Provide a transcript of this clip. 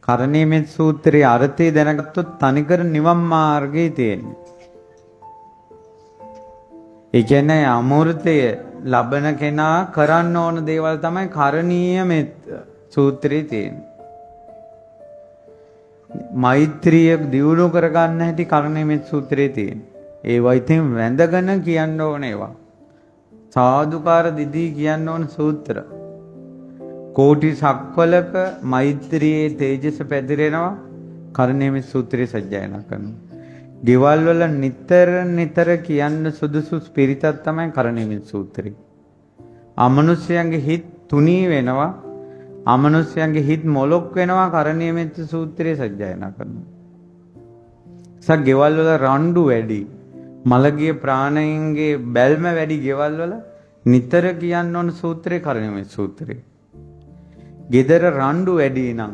කරණීයමෙත් සූත්‍රයේ අර්ථය දැනගත්තොත් තනිකර නිවන් මාර්ගයේ තියෙන්නේ. ඒ කියන්නේ අමෘතය ලබන කෙනා කරන්න ඕන දේවල් තමයි කරණීයමෙත් සූත්‍රයේ තියෙන්නේ. මෛත්‍රිය දියුණු කරගන්න හැටි කරණීයමෙත් සූත්‍රයේ තියෙන්නේ. ඒවා ඉතින් වැඳගෙන කියන්න ඕන ඒවා. සාදුකාර දිදී කියන්න ඕන සූත්‍ර. කෝටි සක්වලක මෛත්‍රියේ තේජස පැතිරෙනවා කරණීයමෙත් සූත්‍රයේ සජ්ජායනා කරනවා. ගෙවල් වල නිතර කියන්න සුදුසු ස්පිරිතක් තමයි කරණීයමෙත් සූත්‍රය. අමනුෂ්‍යයන්ගේ හිත් තුනී වෙනවා. අමනුෂ්‍යයන්ගේ හිත් මොලොක් වෙනවා කරණීයමෙත් සූත්‍රයේ සජ්ජායනා කරනවා. ගෙවල් වල රණ්ඩු වැඩි. මලගිය ප්‍රාණයන්ගේ බැල්ම වැඩි ගෙවල් වල නිතර කියන්න ඕන සූත්‍රේ කරණීයමෙත් සූත්‍රය. ගෙදර රණ්ඩු වැඩි නම්